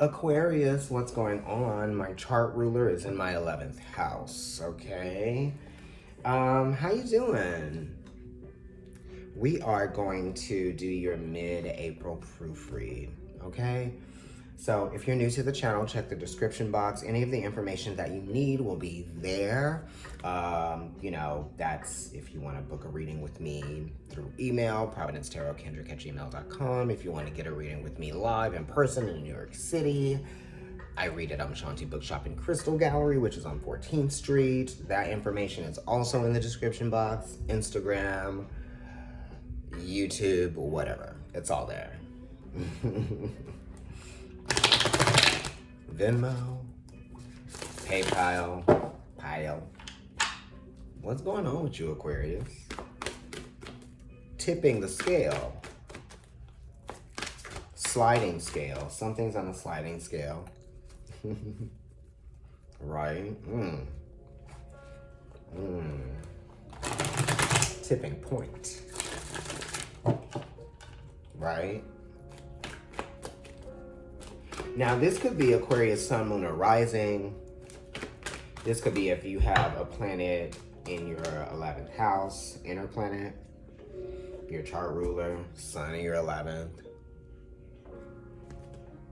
Aquarius, what's going on? My chart ruler is in my 11th house, okay? How you doing? We are going to do your mid-April proofread, okay? So if you're new to the channel, check the description box. Any of the information that you need will be there. That's if you want to book a reading with me through email, providencetarotkendrick@gmail.com. If you want to get a reading with me live in person in New York City, I read at Shanti Bookshop and Crystal Gallery, which is on 14th Street. That information is also in the description box. Instagram, YouTube, whatever. It's all there. Venmo, PayPal, Pile. What's going on with you, Aquarius? Tipping the scale. Sliding scale. Something's on a sliding scale. Right? Tipping point. Right? Now, this could be Aquarius, Sun, Moon, or Rising. This could be if you have a planet in your 11th house, inner planet, your chart ruler, Sun in your 11th.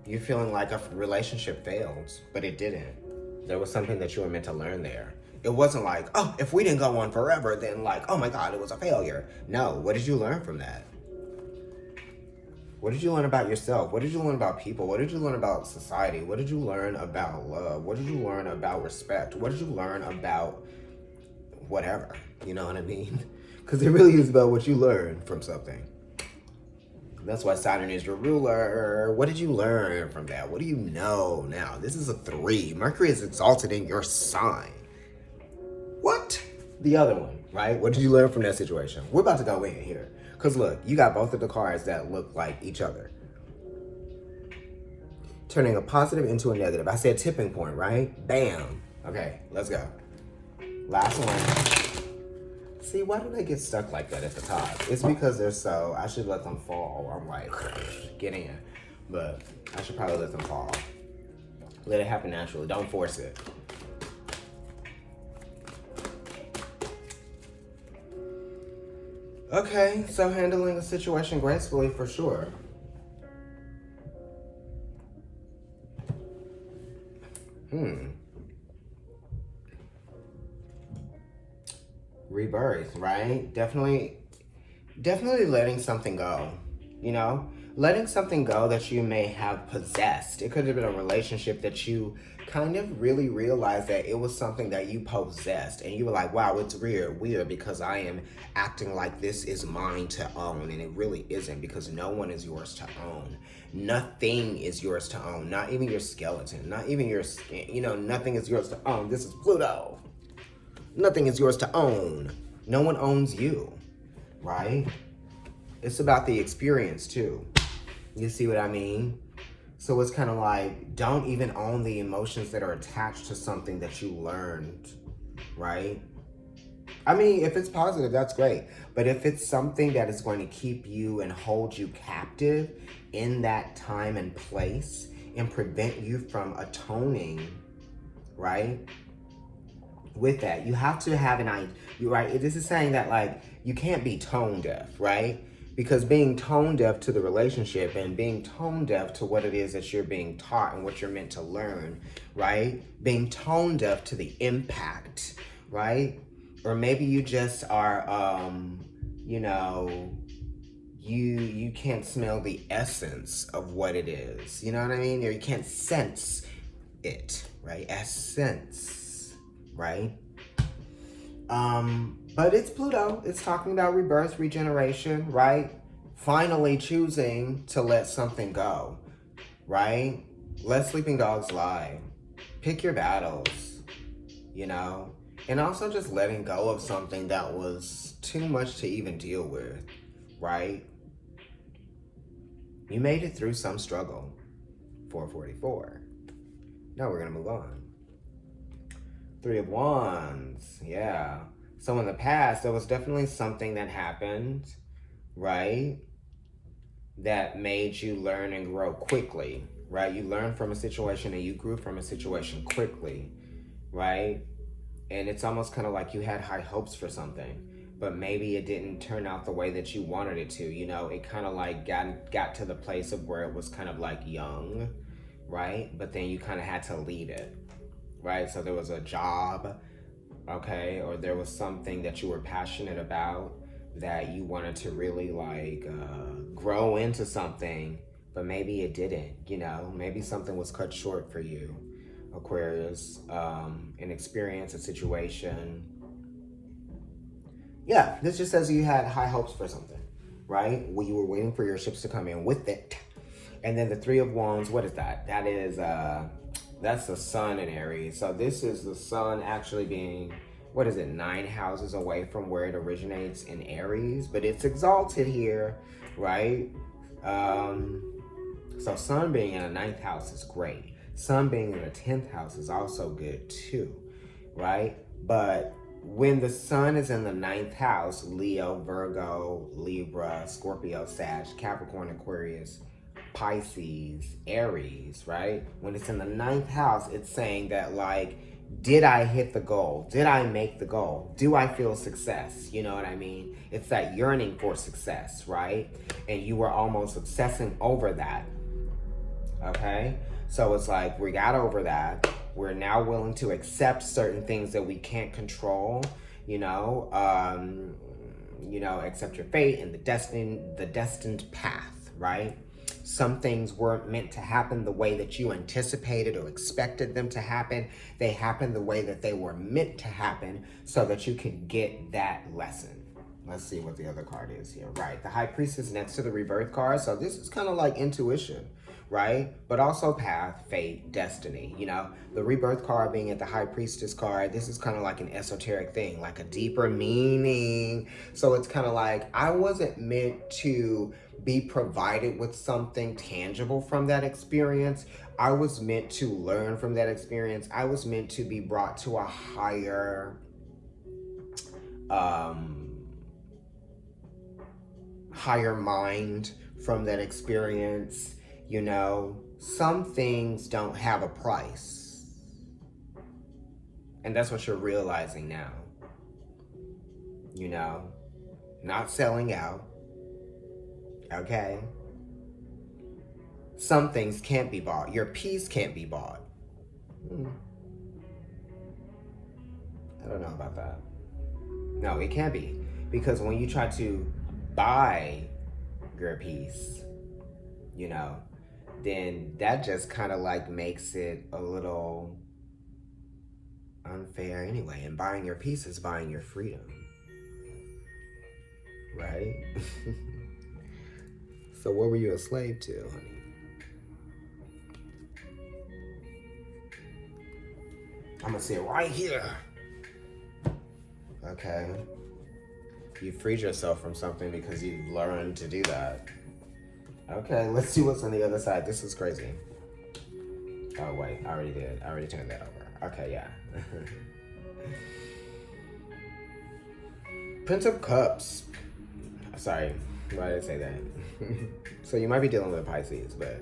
You're feeling like a relationship failed, but it didn't. There was something that you were meant to learn there. It wasn't like, oh, if we didn't go on forever, then like, oh my God, it was a failure. No, what did you learn from that? What did you learn about yourself? What did you learn about people? What did you learn about society? What did you learn about love? What did you learn about respect? What did you learn about whatever? You know what I mean? Because it really is about what you learn from something. That's why Saturn is your ruler. What did you learn from that? What do you know now? This is a 3. Mercury is exalted in your sign. What? The other one, right? What did you learn from that situation? We're about to go in here. Because look, you got both of the cards that look like each other. Turning a positive into a negative. I said tipping point, right? Bam. Okay, let's go. Last one. See, why do they get stuck like that at the top? It's because they're so, I should let them fall. I'm like, get in. But I should probably let them fall. Let it happen naturally. Don't force it. Okay, so handling a situation gracefully for sure. Rebirth, right? Definitely letting something go, letting something go that you may have possessed. It could have been a relationship that you kind of really realized that it was something that you possessed, and you were like, wow, it's weird because I am acting like this is mine to own, and it really isn't, because no one is yours to own. Nothing is yours to own, not even your skeleton, not even your skin. Nothing is yours to own. This is Pluto. Nothing is yours to own. No one owns you, right? It's about the experience too. You see what I mean? So it's kind of like, don't even own the emotions that are attached to something that you learned, right? I mean, if it's positive, that's great. But if it's something that is going to keep you and hold you captive in that time and place and prevent you from atoning, right? With that, you have to have an idea, right? This is saying that, like, you can't be tone deaf, right? Because being tone deaf to the relationship and being tone deaf to what it is that you're being taught and what you're meant to learn, right? Being tone deaf to the impact, right? Or maybe you just are, you can't smell the essence of what it is. You know what I mean? Or you can't sense it, right? Essence, right? But it's Pluto. It's talking about rebirth, regeneration, right? Finally choosing to let something go, right? Let sleeping dogs lie. Pick your battles, And also just letting go of something that was too much to even deal with, right? You made it through some struggle. 444. Now we're going to move on. 3 of Wands, yeah. So in the past, there was definitely something that happened, right? That made you learn and grow quickly, right? You learned from a situation and you grew from a situation quickly, right? And it's almost kind of like you had high hopes for something, but maybe it didn't turn out the way that you wanted it to. You know, it kind of like got to the place of where it was kind of like young, right? But then you kind of had to lead it, right? So there was a job, okay, or there was something that you were passionate about that you wanted to really like grow into something, but maybe it didn't. You know, maybe something was cut short for you, Aquarius. An experience, a situation. Yeah, this just says you had high hopes for something, right? Well, you were waiting for your ships to come in with it. And then the Three of Wands, what is that? That is that's the sun in Aries. So this is the sun actually being, what is it, 9 houses away from where it originates in Aries, but it's exalted here, right? So sun being in a 9th house is great. Sun being in the 10th house is also good too, right? But when the sun is in the 9th house, Leo, Virgo, Libra, Scorpio, Sag, Capricorn, Aquarius, Pisces, Aries, right? When it's in the 9th house, it's saying that like, did I hit the goal? Did I make the goal? Do I feel success? You know what I mean? It's that yearning for success, right? And you were almost obsessing over that, okay? So it's like, we got over that. We're now willing to accept certain things that we can't control, you know, accept your fate and the destined path, right? Some things weren't meant to happen the way that you anticipated or expected them to happen. They happened the way that they were meant to happen so that you could get that lesson. Let's see what the other card is here. Right, the High Priestess next to the Rebirth card. So this is kind of like intuition, right? But also path, fate, destiny. You know, the Rebirth card being at the High Priestess card, this is kind of like an esoteric thing, like a deeper meaning. So it's kind of like, I wasn't meant to be provided with something tangible from that experience. I was meant to learn from that experience. I was meant to be brought to a higher mind from that experience. You know, some things don't have a price, and that's what you're realizing now. You know, not selling out, okay? Some things can't be bought. Your peace can't be bought. I don't know about that. No, it can't be, because when you try to buy your peace, you know, then that just kind of like makes it a little unfair anyway. And buying your peace is buying your freedom, right? So what were you a slave to, honey? I'm gonna sit right here. Okay. You freed yourself from something because you've learned to do that. Okay, let's see what's on the other side. This is crazy. Oh, wait, I already did. I already turned that over. Okay, yeah. Prince of Cups. Sorry, why did I say that? So you might be dealing with Pisces, but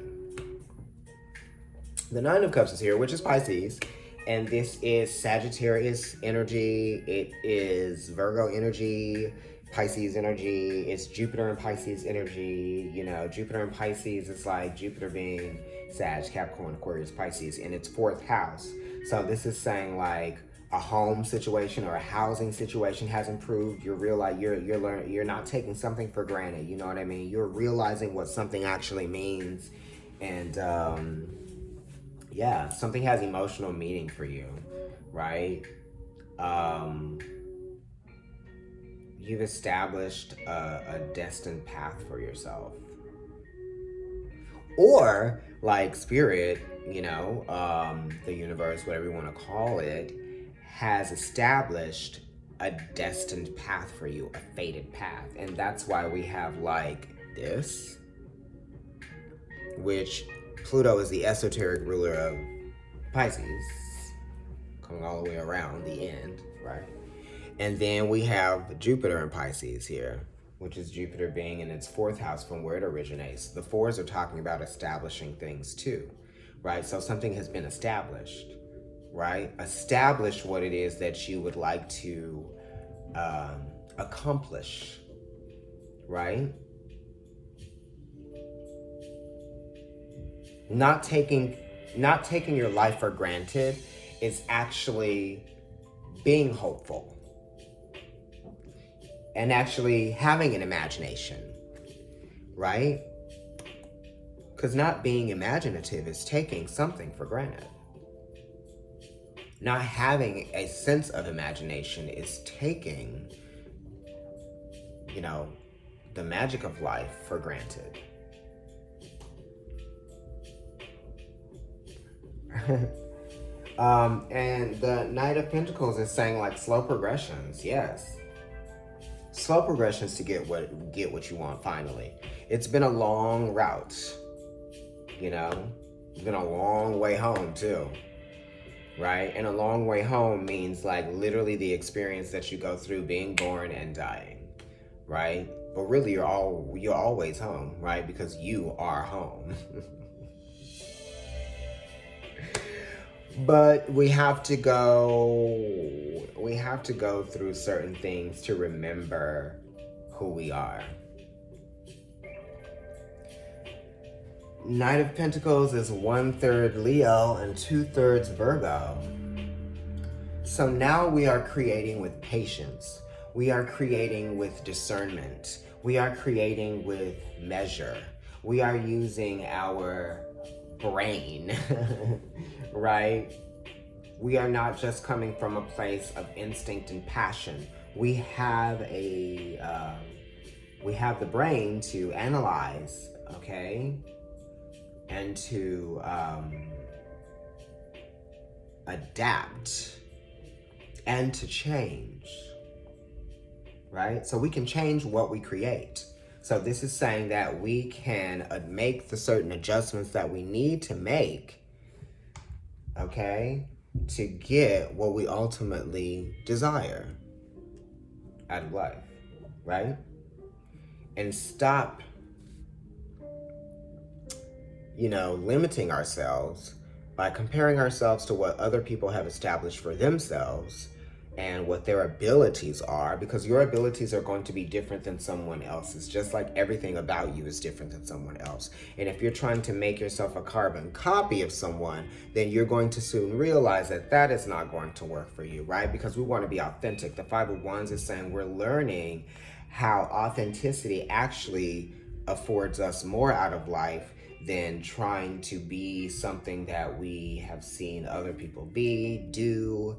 the Nine of Cups is here, which is Pisces. And this is Sagittarius energy. It is Virgo energy, Pisces energy. It's Jupiter and Pisces energy. You know, Jupiter and Pisces, it's like Jupiter being Sag, Capricorn, Aquarius, Pisces in its 4th house. So this is saying like a home situation or a housing situation has improved. You're you're not taking something for granted. You know what I mean? You're realizing what something actually means. And yeah, something has emotional meaning for you, right? You've established a destined path for yourself. Or, like spirit, you know, the universe, whatever you want to call it, has established a destined path for you, a fated path. And that's why we have like this, which Pluto is the esoteric ruler of Pisces, coming all the way around the end, right? And then we have Jupiter in Pisces here. which is Jupiter being in its fourth house from where it originates. The fours are talking about establishing things too, right? So something has been established, right? Establish what it is that you would like to accomplish, right? Not taking your life for granted is actually being hopeful and actually having an imagination, right? Because not being imaginative is taking something for granted. Not having a sense of imagination is taking, the magic of life for granted. And the Knight of Pentacles is saying like slow progressions. Yes, slow progressions to get what you want finally. It's been a long route, it's been a long way home too, right? And a long way home means like literally the experience that you go through being born and dying, right? But really you're always home, right? Because you are home. But we have to go through certain things to remember who we are. Knight of Pentacles is 1/3 Leo and 2/3 Virgo. So now we are creating with patience. We are creating with discernment. We are creating with measure. We are using our brain, right? We are not just coming from a place of instinct and passion. We have the brain to analyze, okay, and to adapt and to change, right? So we can change what we create. So this is saying that we can make the certain adjustments that we need to make, okay, to get what we ultimately desire out of life, right? And stop, limiting ourselves by comparing ourselves to what other people have established for themselves and what their abilities are, because your abilities are going to be different than someone else's, just like everything about you is different than someone else. And if you're trying to make yourself a carbon copy of someone, then you're going to soon realize that that is not going to work for you, right? Because we want to be authentic. The Five of Wands is saying we're learning how authenticity actually affords us more out of life than trying to be something that we have seen other people do.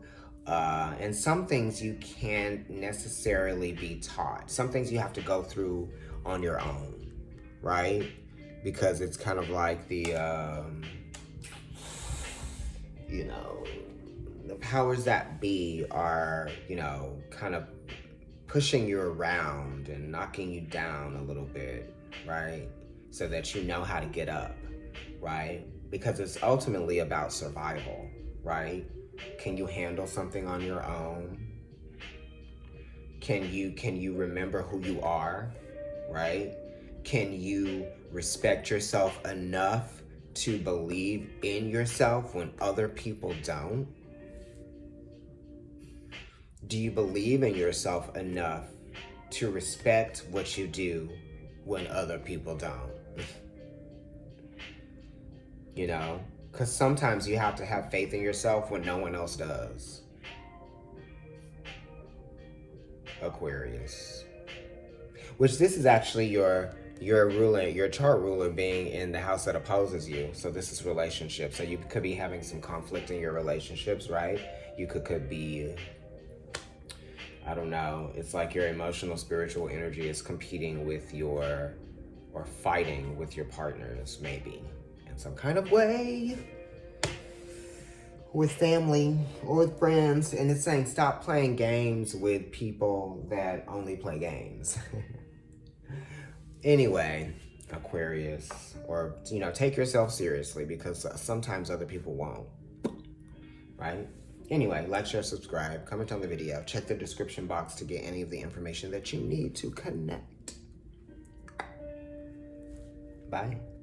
And some things you can't necessarily be taught. Some things you have to go through on your own, right? Because it's kind of like the powers that be are, kind of pushing you around and knocking you down a little bit, right? So that you know how to get up, right? Because it's ultimately about survival, right? Can you handle something on your own? Can you remember who you are, right? Can you respect yourself enough to believe in yourself when other people don't? Do you believe in yourself enough to respect what you do when other people don't? Because sometimes you have to have faith in yourself when no one else does. Aquarius. Which this is actually your ruler, your chart ruler being in the house that opposes you. So this is relationships. So you could be having some conflict in your relationships, right? You could be, I don't know, it's like your emotional, spiritual energy is competing with or fighting with your partners, maybe. Some kind of way with family or with friends, and it's saying stop playing games with people that only play games. Anyway, Aquarius, or take yourself seriously, because sometimes other people won't, right? Anyway, like, share, subscribe, comment on the video, check the description box to get any of the information that you need to connect. Bye.